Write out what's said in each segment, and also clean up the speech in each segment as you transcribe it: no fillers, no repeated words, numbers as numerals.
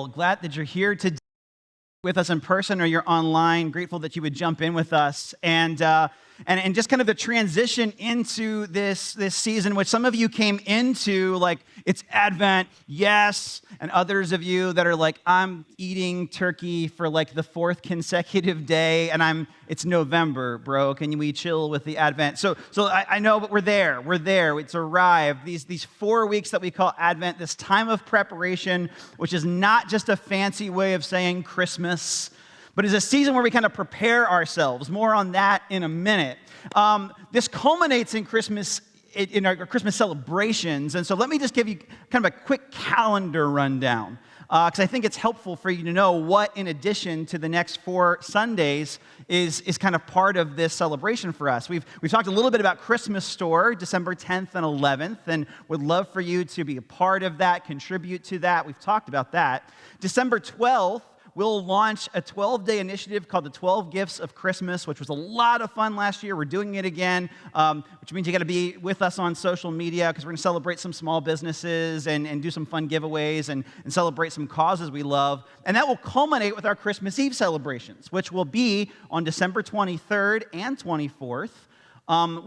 Well, glad that you're here today with us in person or you're online. Grateful that you would jump in with us. And just kind of the transition into this season, which some of you came into, like, it's Advent, yes, and others of you that are like, I'm eating turkey for like the fourth consecutive day, and it's November, bro. Can we chill with the Advent? So I know, but we're there. It's arrived. These 4 weeks that we call Advent, this time of preparation, which is not just a fancy way of saying Christmas, but is a season where we kind of prepare ourselves. More on that in a minute. This culminates in Christmas, in our Christmas celebrations. And so let me just give you kind of a quick calendar rundown, because I think it's helpful for you to know what, in addition to the next 4 Sundays, is kind of part of this celebration for us. We've talked a little bit about Christmas Store, December 10th and 11th, and would love for you to be a part of that, contribute to that. We've talked about that. December 12th, we'll launch a 12-day initiative called the 12 Gifts of Christmas, which was a lot of fun last year. We're doing it again, which means you got to be with us on social media because we're going to celebrate some small businesses and do some fun giveaways and celebrate some causes we love. And that will culminate with our Christmas Eve celebrations, which will be on December 23rd and 24th.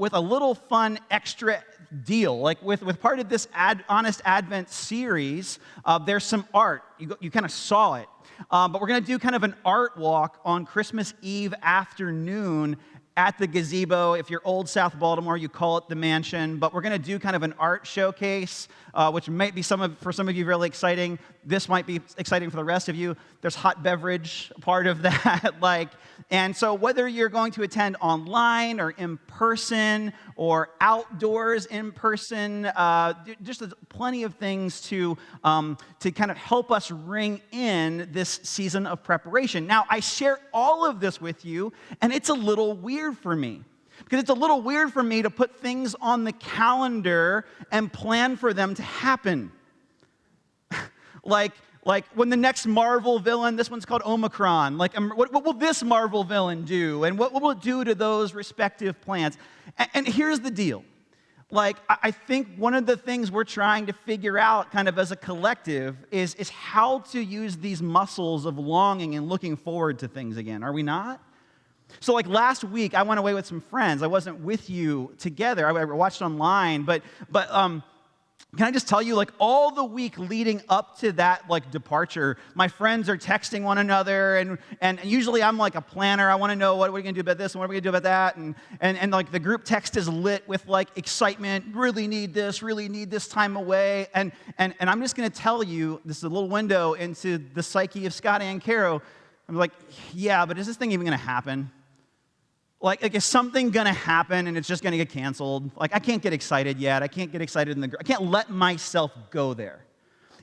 With a little fun extra deal. Like with part of this Honest Advent series, there's some art. You kind of saw it. But we're going to do kind of an art walk on Christmas Eve afternoon at the gazebo. If you're old South Baltimore, you call it the mansion. But we're going to do kind of an art showcase, which might be for some of you really exciting. This might be exciting for the rest of you. There's hot beverage part of that. And so whether you're going to attend online or in person or outdoors in person, just plenty of things to kind of help us ring in this season of preparation. Now, I share all of this with you, and it's a little weird for me. Because it's a little weird for me to put things on the calendar and plan for them to happen. Like when the next Marvel villain, this one's called Omicron, what will this Marvel villain do? And what will it do to those respective plans? And here's the deal. I think one of the things we're trying to figure out kind of as a collective is how to use these muscles of longing and looking forward to things again. Are we not? So last week, I went away with some friends. I wasn't with you together. I watched online, but can I just tell you, all the week leading up to that, departure, my friends are texting one another, and usually I'm like a planner. I want to know what are we going to do about this, and what are we going to do about that, and the group text is lit with, excitement, really need this time away, and I'm just going to tell you, this is a little window into the psyche of Scott Ancarrow. I'm like, yeah, but is this thing even going to happen? Is something going to happen and it's just going to get canceled? I can't get excited yet. I can't get excited I can't let myself go there.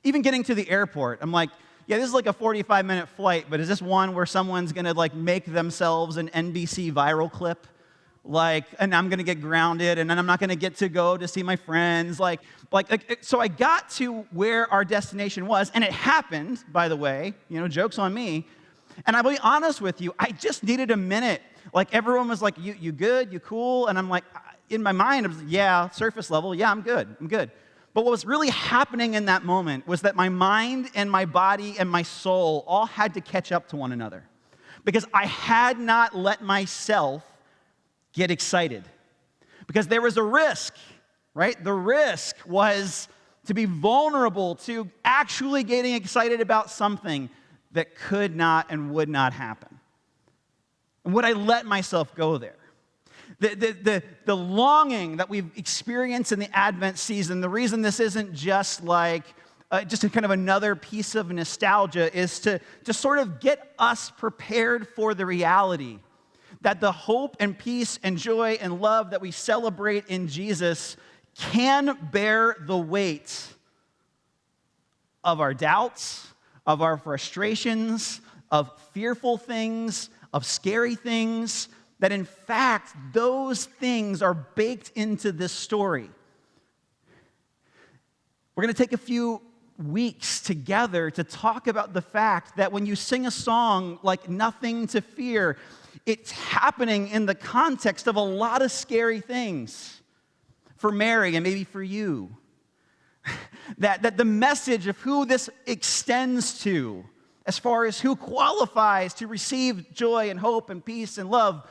Even getting to the airport, I'm like, yeah, this is a 45-minute flight, but is this one where someone's going to make themselves an NBC viral clip? And I'm going to get grounded, and then I'm not going to get to go to see my friends. So I got to where our destination was, and it happened, by the way, joke's on me. And I'll be honest with you, I just needed a minute. Everyone was like, you good? You cool? And I'm like, in my mind, I was like, yeah, surface level, yeah, I'm good. But what was really happening in that moment was that my mind and my body and my soul all had to catch up to one another. Because I had not let myself get excited. Because there was a risk, right? The risk was to be vulnerable to actually getting excited about something that could not and would not happen. And would I let myself go there? The longing that we've experienced in the Advent season, the reason this isn't just just a kind of another piece of nostalgia is to sort of get us prepared for the reality that the hope and peace and joy and love that we celebrate in Jesus can bear the weight of our doubts, of our frustrations, of fearful things, of scary things, that in fact, those things are baked into this story. We're going to take a few weeks together to talk about the fact that when you sing a song like Nothing to Fear, it's happening in the context of a lot of scary things for Mary and maybe for you. that the message of who this extends to, as far as who qualifies to receive joy and hope and peace and love,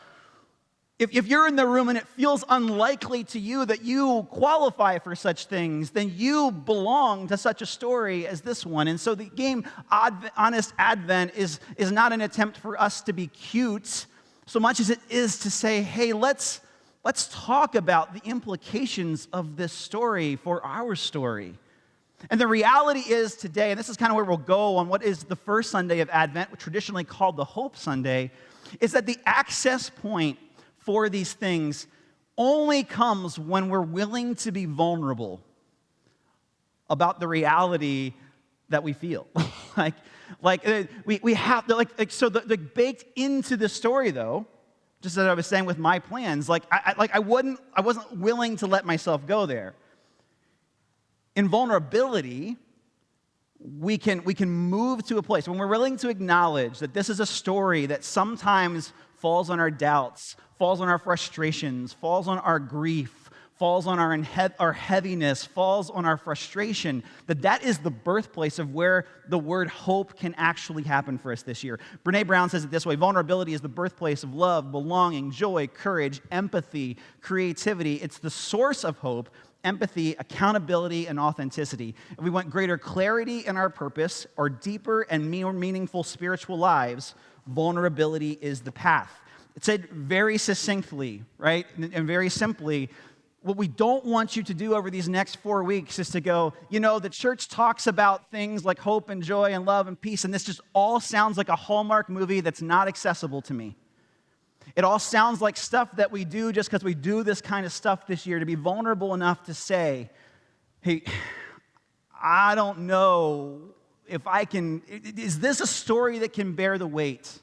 if you're in the room and it feels unlikely to you that you qualify for such things, then you belong to such a story as this one. And so the game Honest Advent is not an attempt for us to be cute so much as it is to say, hey, let's talk about the implications of this story for our story. And the reality is today, and this is kind of where we'll go on what is the first Sunday of Advent, traditionally called the Hope Sunday, is that the access point for these things only comes when we're willing to be vulnerable about the reality that we feel. we have to, so the baked into the story, though, just as I was saying with my plans, I wasn't willing to let myself go there. In vulnerability, we can move to a place when we're willing to acknowledge that this is a story that sometimes falls on our doubts, falls on our frustrations, falls on our grief, falls on our heaviness, falls on our frustration, that is the birthplace of where the word hope can actually happen for us this year. Brene Brown says it this way: vulnerability is the birthplace of love, belonging, joy, courage, empathy, creativity. It's the source of hope, empathy, accountability, and authenticity. If we want greater clarity in our purpose or deeper and more meaningful spiritual lives, vulnerability is the path. It said very succinctly, right, and very simply, what we don't want you to do over these next 4 weeks is to go, the church talks about things like hope and joy and love and peace, and this just all sounds like a Hallmark movie that's not accessible to me. It all sounds like stuff that we do just because we do this kind of stuff this year. To be vulnerable enough to say, hey, I don't know if I can, is this a story that can bear the weight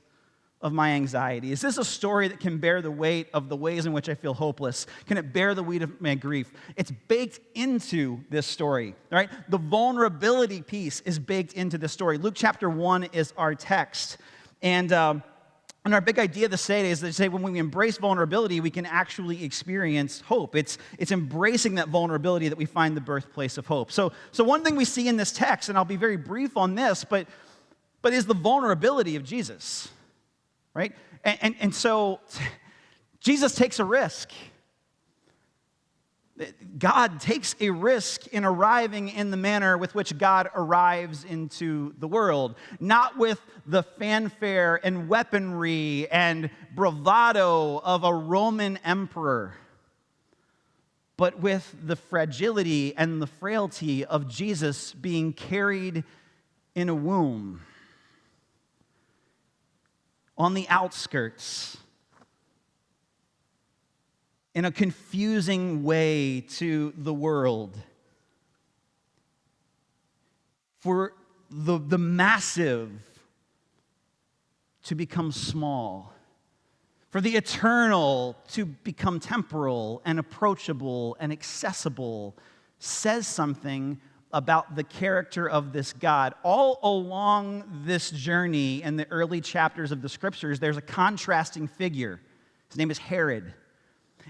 of my anxiety? Is this a story that can bear the weight of the ways in which I feel hopeless? Can it bear the weight of my grief? It's baked into this story, right? The vulnerability piece is baked into this story. Luke chapter 1 is our text. And our big idea this day is to say when we embrace vulnerability, we can actually experience hope. It's embracing that vulnerability that we find the birthplace of hope. So one thing we see in this text, and I'll be very brief on this, but is the vulnerability of Jesus, right? And so Jesus takes a risk. God takes a risk in arriving in the manner with which God arrives into the world, not with the fanfare and weaponry and bravado of a Roman emperor, but with the fragility and the frailty of Jesus being carried in a womb on the outskirts, in a confusing way to the world, for the massive to become small, for the eternal to become temporal and approachable and accessible, says something about the character of this God. All along this journey in the early chapters of the scriptures, there's a contrasting figure. His name is Herod.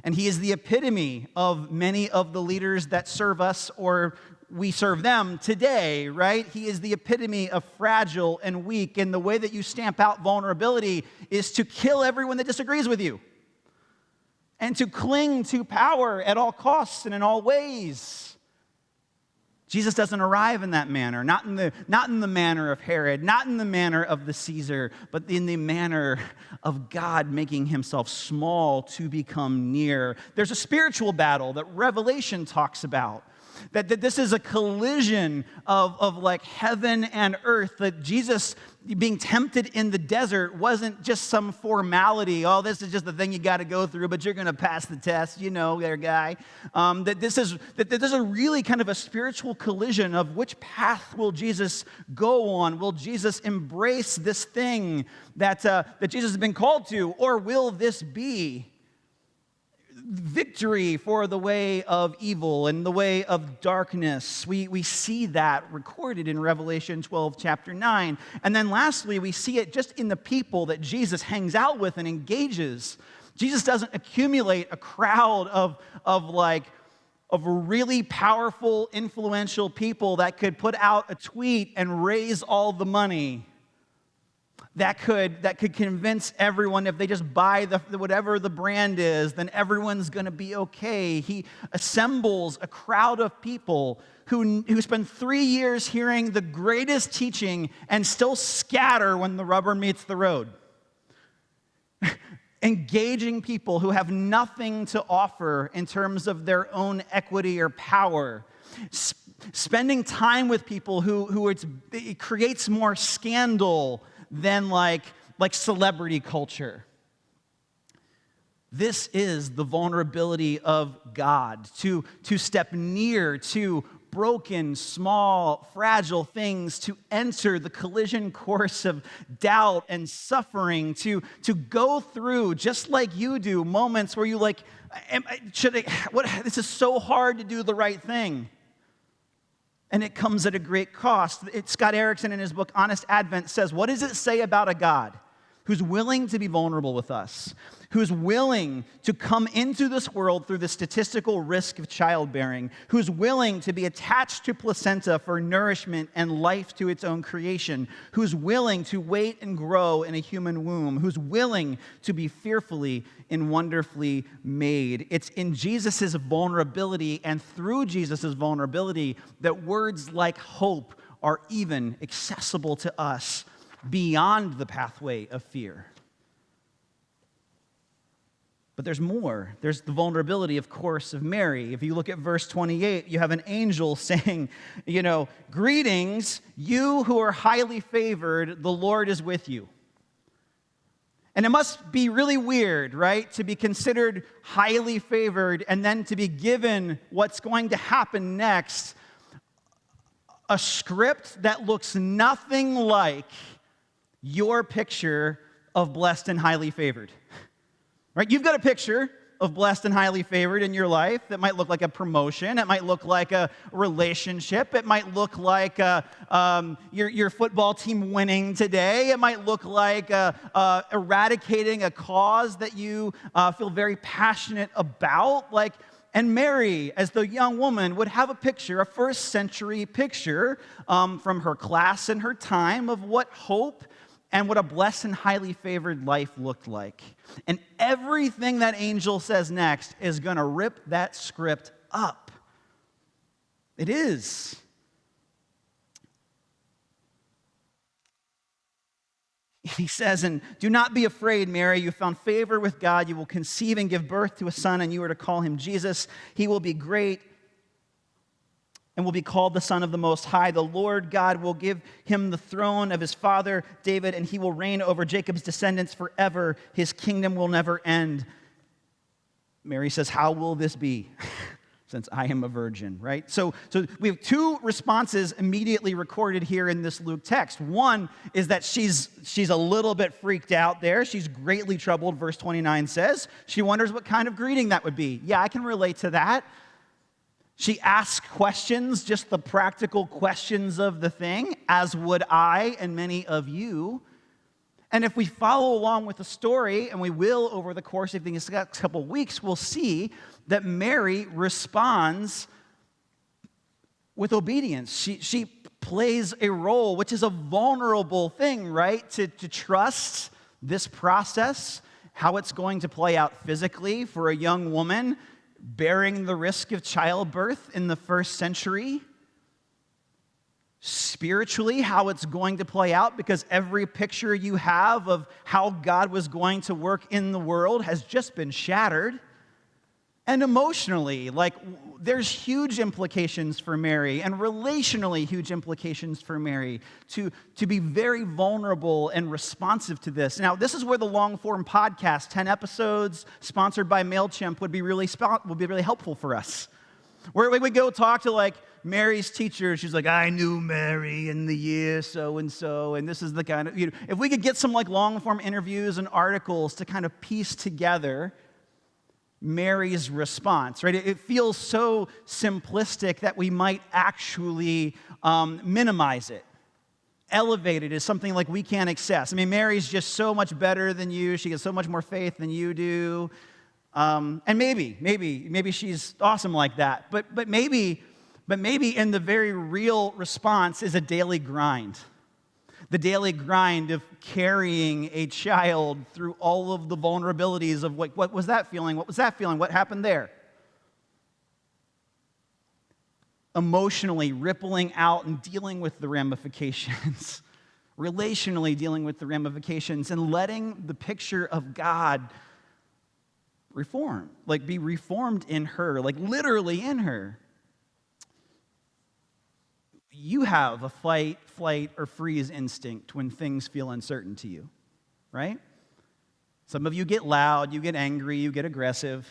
And he is the epitome of many of the leaders that serve us or we serve them today, right? He is the epitome of fragile and weak. And the way that you stamp out vulnerability is to kill everyone that disagrees with you and to cling to power at all costs and in all ways. Jesus doesn't arrive in that manner, not in the manner of Herod, not in the manner of the Caesar, but in the manner of God making himself small to become near. There's a spiritual battle that Revelation talks about, that this is a collision of like heaven and earth, that Jesus being tempted in the desert wasn't just some formality. Oh, this is just the thing you got to go through, but you're going to pass the test, there, guy. That this is a really kind of a spiritual collision of which path will Jesus go on? Will Jesus embrace this thing that Jesus has been called to, or will this be victory for the way of evil and the way of darkness? We see that recorded in Revelation 12, chapter 9. And then lastly, we see it just in the people that Jesus hangs out with and engages. Jesus doesn't accumulate a crowd of like of really powerful, influential people that could put out a tweet and raise all the money. That could convince everyone if they just buy whatever the brand is, then everyone's going to be okay. He assembles a crowd of people who spend 3 years hearing the greatest teaching and still scatter when the rubber meets the road. Engaging people who have nothing to offer in terms of their own equity or power. Spending time with people who it creates more scandal than like celebrity culture. This is the vulnerability of God, to step near to broken, small, fragile things, to enter the collision course of doubt and suffering, to go through, just like you do, moments where you this is so hard to do the right thing. And it comes at a great cost. Scott Erickson, in his book, Honest Advent, says, what does it say about a God who's willing to be vulnerable with us, who's willing to come into this world through the statistical risk of childbearing, who's willing to be attached to placenta for nourishment and life to its own creation, who's willing to wait and grow in a human womb, who's willing to be fearfully and wonderfully made. It's in Jesus' vulnerability and through Jesus' vulnerability that words like hope are even accessible to us beyond the pathway of fear. But there's more. There's the vulnerability, of course, of Mary. If you look at verse 28, you have an angel saying, greetings, you who are highly favored, the Lord is with you. And it must be really weird, right, to be considered highly favored and then to be given what's going to happen next, a script that looks nothing like your picture of blessed and highly favored. Right? You've got a picture of blessed and highly favored in your life that might look like a promotion. It might look like a relationship. It might look like your football team winning today. It might look like eradicating a cause that you feel very passionate about. And Mary, as the young woman, would have a picture, a first century picture from her class and her time of what hope and what a blessed and highly favored life looked like. And everything that angel says next is going to rip that script up. It is. He says, and do not be afraid, Mary, you found favor with God. You will conceive and give birth to a son, and you are to call him Jesus. He will be great and will be called the Son of the Most High. The Lord God will give him the throne of his father David, and he will reign over Jacob's descendants forever. His kingdom will never end. Mary says, how will this be? Since I am a virgin, right? So we have two responses immediately recorded here in this Luke text. One is that she's a little bit freaked out there. She's greatly troubled, verse 29 says. She wonders what kind of greeting that would be. Yeah, I can relate to that. She asks questions, just the practical questions of the thing, as would I and many of you. And if we follow along with the story, and we will over the course of these next couple of weeks, we'll see that Mary responds with obedience. She plays a role, which is a vulnerable thing, right? To trust this process, how it's going to play out physically for a young woman bearing the risk of childbirth in the first century. Spiritually, how it's going to play out, because every picture you have of how God was going to work in the world has just been shattered. And emotionally, there's huge implications for Mary, and relationally huge implications for Mary to be very vulnerable and responsive to this. Now, this is where the long-form podcast, 10 episodes, sponsored by MailChimp, would be really helpful for us. Where we would go talk to Mary's teacher. She's like, I knew Mary in the year so-and-so, and this is the kind of, if we could get some long-form interviews and articles to kind of piece together Mary's response, right? It feels so simplistic that we might actually minimize it, elevate it as something we can't access. I mean, Mary's just so much better than you. She has so much more faith than you do. And maybe she's awesome like that. But maybe in the very real response is a daily grind. The daily grind of carrying a child through all of the vulnerabilities of what was that feeling? What was that feeling? What happened there? Emotionally rippling out and dealing with the ramifications. Relationally dealing with the ramifications and letting the picture of God reform, like be reformed in her, like literally in her. You have a fight, flight, or freeze instinct when things feel uncertain to you, right? Some of you get loud, you get angry, you get aggressive.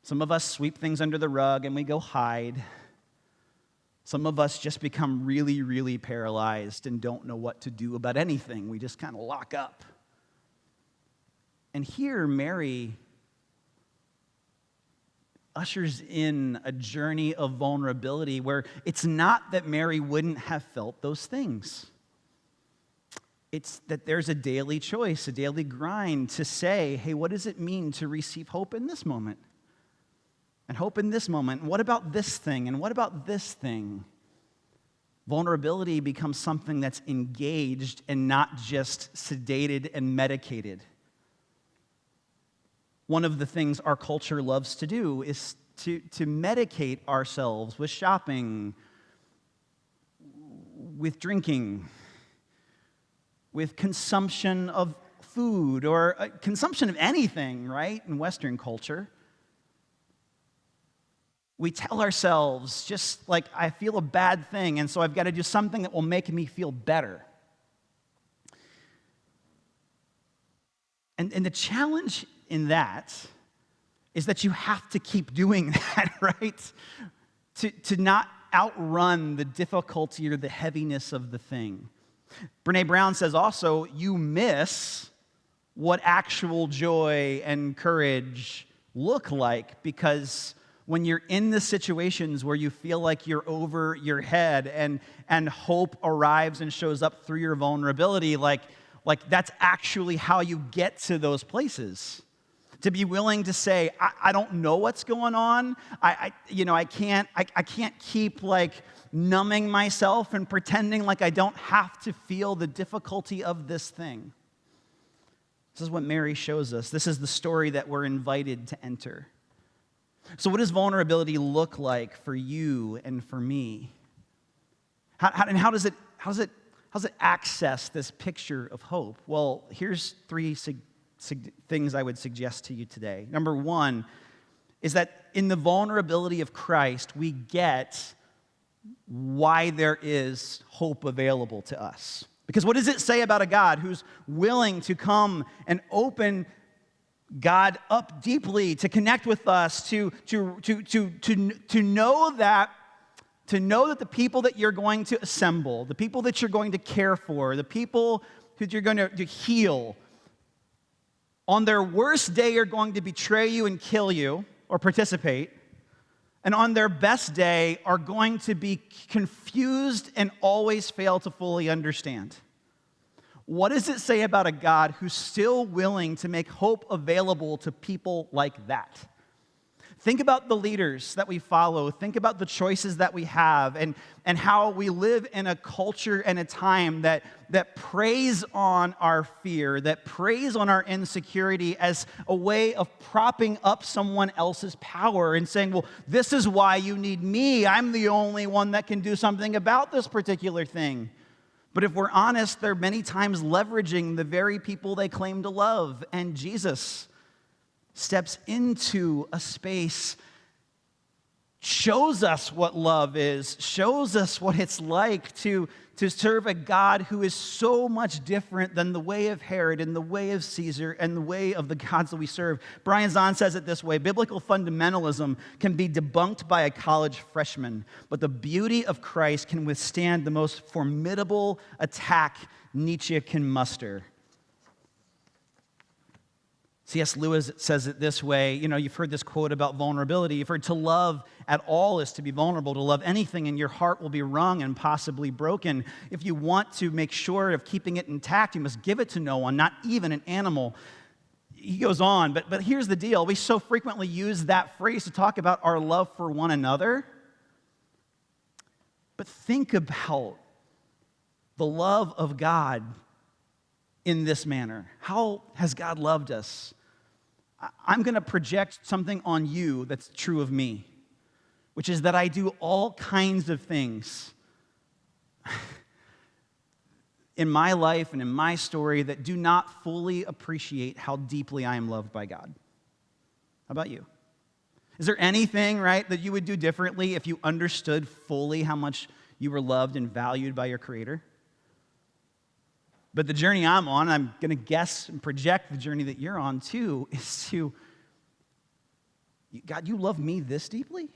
Some of us sweep things under the rug and we go hide. Some of us just become really, really paralyzed and don't know what to do about anything. We just kind of lock up. And here, Mary ushers in a journey of vulnerability where it's not that Mary wouldn't have felt those things. It's that there's a daily choice, a daily grind to say, hey, what does it mean to receive hope in this moment? And hope in this moment. And what about this thing? And what about this thing? Vulnerability becomes something that's engaged and not just sedated and medicated. One of the things our culture loves to do is to medicate ourselves with shopping, with drinking, with consumption of food, or consumption of anything, right, in Western culture. We tell ourselves, just like, I feel a bad thing, and so I've got to do something that will make me feel better. And the challenge in that is that you have to keep doing that, right? To not outrun the difficulty or the heaviness of the thing. Brene Brown says also, you miss what actual joy and courage look like, because when you're in the situations where you feel like you're over your head and hope arrives and shows up through your vulnerability, like that's actually how you get to those places. To be willing to say, I don't know what's going on. I can't keep like numbing myself and pretending like I don't have to feel the difficulty of this thing. This is what Mary shows us. This is the story that we're invited to enter. So what does vulnerability look like for you and for me? How does it access this picture of hope? Well, here's three things I would suggest to you today. Number one is that in the vulnerability of Christ, we get why there is hope available to us. Because what does it say about a God who's willing to come and open God up deeply, to connect with us, to know that the people that you're going to assemble, the people that you're going to care for, the people that you're going to heal, on their worst day are going to betray you and kill you or participate, and on their best day are going to be confused and always fail to fully understand. What does it say about a God who's still willing to make hope available to people like that? Think about the leaders that we follow. Think about the choices that we have and how we live in a culture and a time that preys on our fear, that preys on our insecurity as a way of propping up someone else's power and saying, well, this is why you need me. I'm the only one that can do something about this particular thing. But if we're honest, they're many times leveraging the very people they claim to love. And Jesus steps into a space, shows us what love is, shows us what it's like to serve a God who is so much different than the way of Herod and the way of Caesar and the way of the gods that we serve. Brian Zahn says it this way: biblical fundamentalism can be debunked by a college freshman, but the beauty of Christ can withstand the most formidable attack Nietzsche can muster. C.S. Lewis says it this way. You know, you've heard this quote about vulnerability. You've heard to love at all is to be vulnerable. To love anything, and your heart will be wrung and possibly broken. If you want to make sure of keeping it intact, you must give it to no one, not even an animal. he goes on, but here's the deal. We so frequently use that phrase to talk about our love for one another. But think about the love of God in this manner. How has God loved us? I'm going to project something on you that's true of me, which is that I do all kinds of things in my life and in my story that do not fully appreciate how deeply I am loved by God. How about you? Is there anything, right, that you would do differently if you understood fully how much you were loved and valued by your Creator? But the journey I'm on, I'm going to guess and project the journey that you're on too, is to, God, you love me this deeply?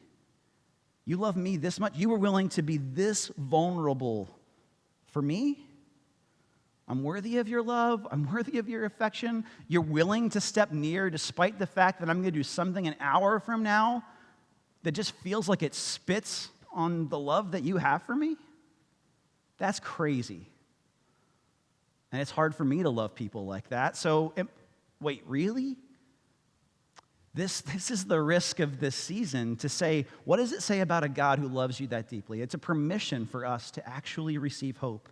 You love me this much? You were willing to be this vulnerable for me? I'm worthy of your love. I'm worthy of your affection. You're willing to step near despite the fact that I'm going to do something an hour from now that just feels like it spits on the love that you have for me? That's crazy. And it's hard for me to love people like that. So, wait, really? This is the risk of this season, to say, what does it say about a God who loves you that deeply? It's a permission for us to actually receive hope.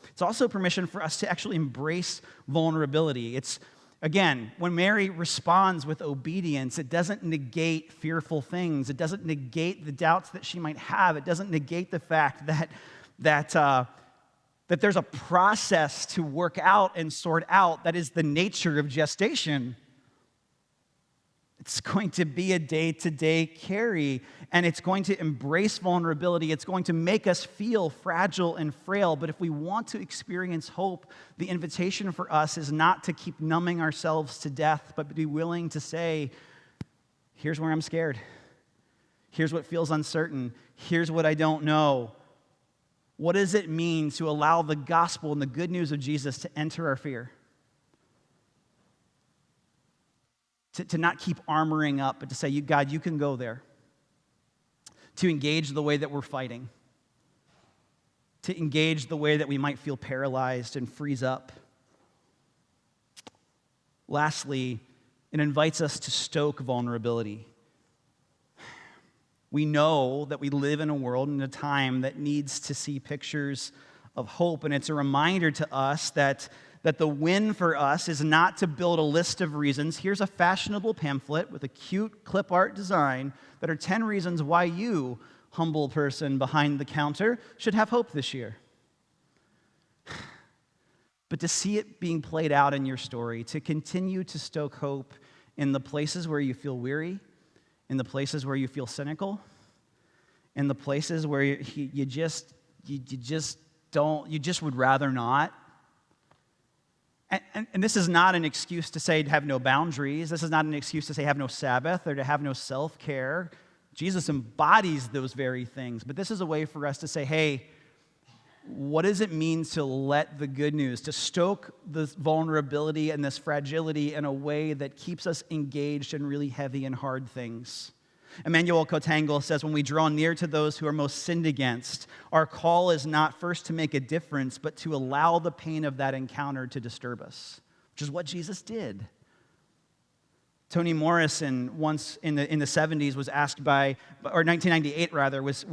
It's also permission for us to actually embrace vulnerability. It's, again, when Mary responds with obedience, it doesn't negate fearful things. It doesn't negate the doubts that she might have. It doesn't negate the fact that there's a process to work out and sort out that is the nature of gestation. It's going to be a day-to-day carry, and it's going to embrace vulnerability. It's going to make us feel fragile and frail, but if we want to experience hope, the invitation for us is not to keep numbing ourselves to death, but to be willing to say, here's where I'm scared. Here's what feels uncertain. Here's what I don't know. What does it mean to allow the gospel and the good news of Jesus to enter our fear? To not keep armoring up, but to say, God, you can go there. To engage the way that we're fighting. To engage the way that we might feel paralyzed and freeze up. Lastly, it invites us to stoke vulnerability. We know that we live in a world and a time that needs to see pictures of hope, and it's a reminder to us that the win for us is not to build a list of reasons. Here's a fashionable pamphlet with a cute clip art design that are 10 reasons why you, humble person behind the counter, should have hope this year. But to see it being played out in your story, to continue to stoke hope in the places where you feel weary, in the places where you feel cynical, in the places where you just would rather not. And this is not an excuse to say have no boundaries. This is not an excuse to say have no Sabbath or to have no self-care. Jesus embodies those very things. But this is a way for us to say, hey, what does it mean to let the good news, to stoke this vulnerability and this fragility in a way that keeps us engaged in really heavy and hard things? Emmanuel Cotangle says, when we draw near to those who are most sinned against, our call is not first to make a difference, but to allow the pain of that encounter to disturb us, which is what Jesus did. Toni Morrison, once in the 70s, was asked by, or 1998 rather, was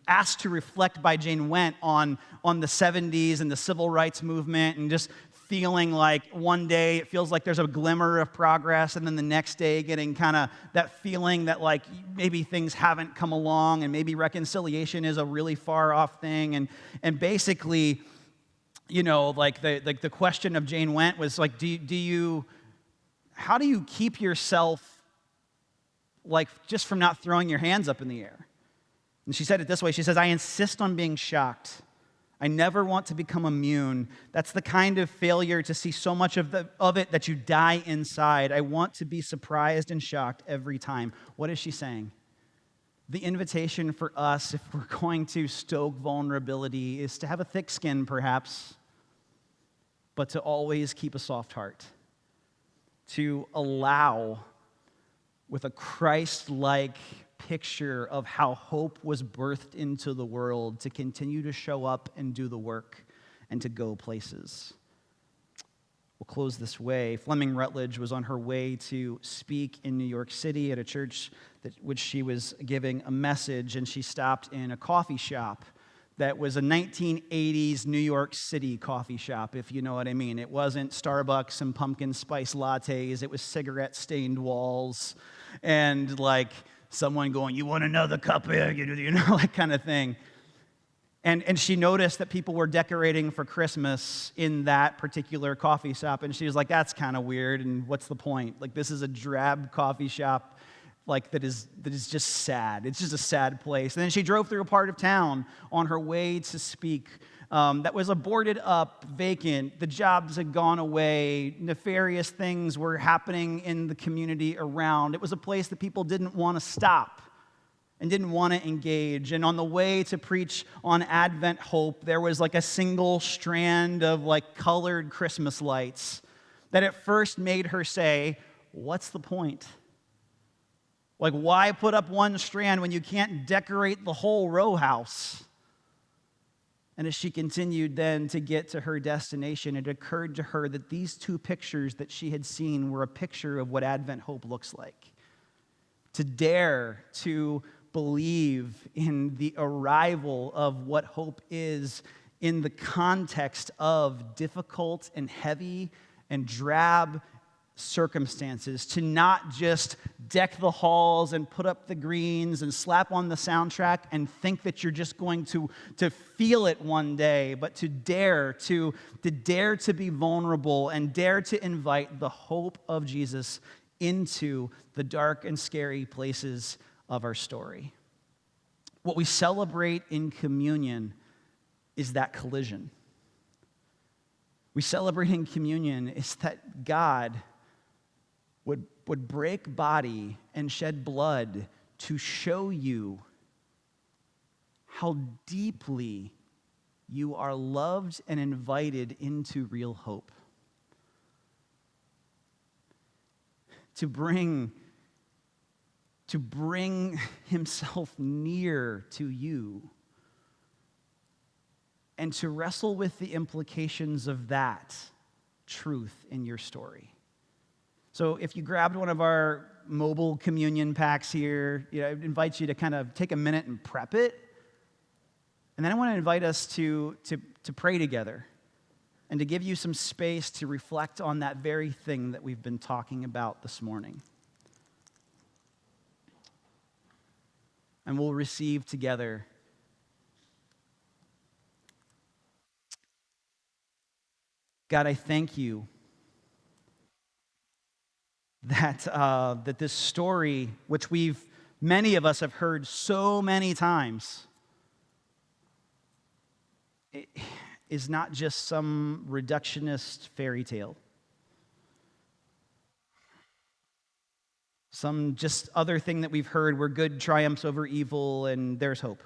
asked to reflect by Jane Went on the 70s and the civil rights movement, and just feeling like one day it feels like there's a glimmer of progress, and then the next day getting kind of that feeling that like maybe things haven't come along, and maybe reconciliation is a really far off thing, and basically, you know, like the question of Jane Went was like, how do you keep yourself like just from not throwing your hands up in the air? And she said it this way. She says, I insist on being shocked. I never want to become immune. That's the kind of failure to see so much of it that you die inside. I want to be surprised and shocked every time. What is she saying? The invitation for us, if we're going to stoke vulnerability, is to have a thick skin, perhaps, but to always keep a soft heart. To allow, with a Christ-like picture of how hope was birthed into the world, to continue to show up and do the work and to go places. We'll close this way. Fleming Rutledge was on her way to speak in New York City at a church which she was giving a message, and she stopped in a coffee shop that was a 1980s New York City coffee shop, if you know what I mean. It wasn't Starbucks and pumpkin spice lattes. It was cigarette-stained walls and like someone going, "You want another cup here?" You know, that kind of thing. And she noticed that people were decorating for Christmas in that particular coffee shop, and she was like, "That's kind of weird, and what's the point? Like, this is a drab coffee shop, like, that is just sad. It's just a sad place." And then she drove through a part of town on her way to speak that was a boarded up, vacant. The jobs had gone away. Nefarious things were happening in the community around. It was a place that people didn't want to stop and didn't want to engage. And on the way to preach on Advent hope, there was like a single strand of like colored Christmas lights that at first made her say, "What's the point? Like, why put up one strand when you can't decorate the whole row house?" And as she continued then to get to her destination, it occurred to her that these two pictures that she had seen were a picture of what Advent hope looks like. To dare to believe in the arrival of what hope is in the context of difficult and heavy and drab circumstances, to not just deck the halls and put up the greens and slap on the soundtrack and think that you're just going to feel it one day, but to dare to be vulnerable and dare to invite the hope of Jesus into the dark and scary places of our story. What we celebrate in communion is that collision. We celebrate in communion is that God would break body and shed blood to show you how deeply you are loved and invited into real hope. To bring himself near to you and to wrestle with the implications of that truth in your story. So if you grabbed one of our mobile communion packs here, I invite you to kind of take a minute and prep it. And then I want to invite us to pray together and to give you some space to reflect on that very thing that we've been talking about this morning. And we'll receive together. God, I thank you that this story, which many of us have heard so many times, is not just some reductionist fairy tale. Some just other thing that we've heard where good triumphs over evil and there's hope.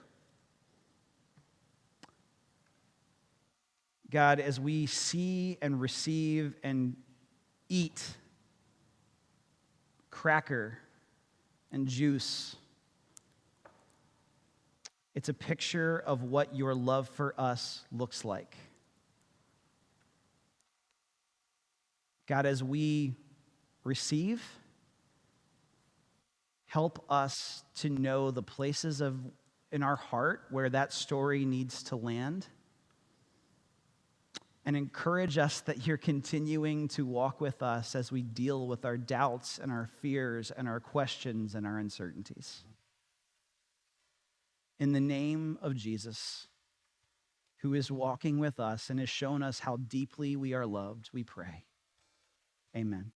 God, as we see and receive and eat cracker and juice, it's a picture of what your love for us looks like. God, as we receive, help us to know the places in our heart where that story needs to land. And encourage us that you're continuing to walk with us as we deal with our doubts and our fears and our questions and our uncertainties. In the name of Jesus, who is walking with us and has shown us how deeply we are loved, we pray. Amen.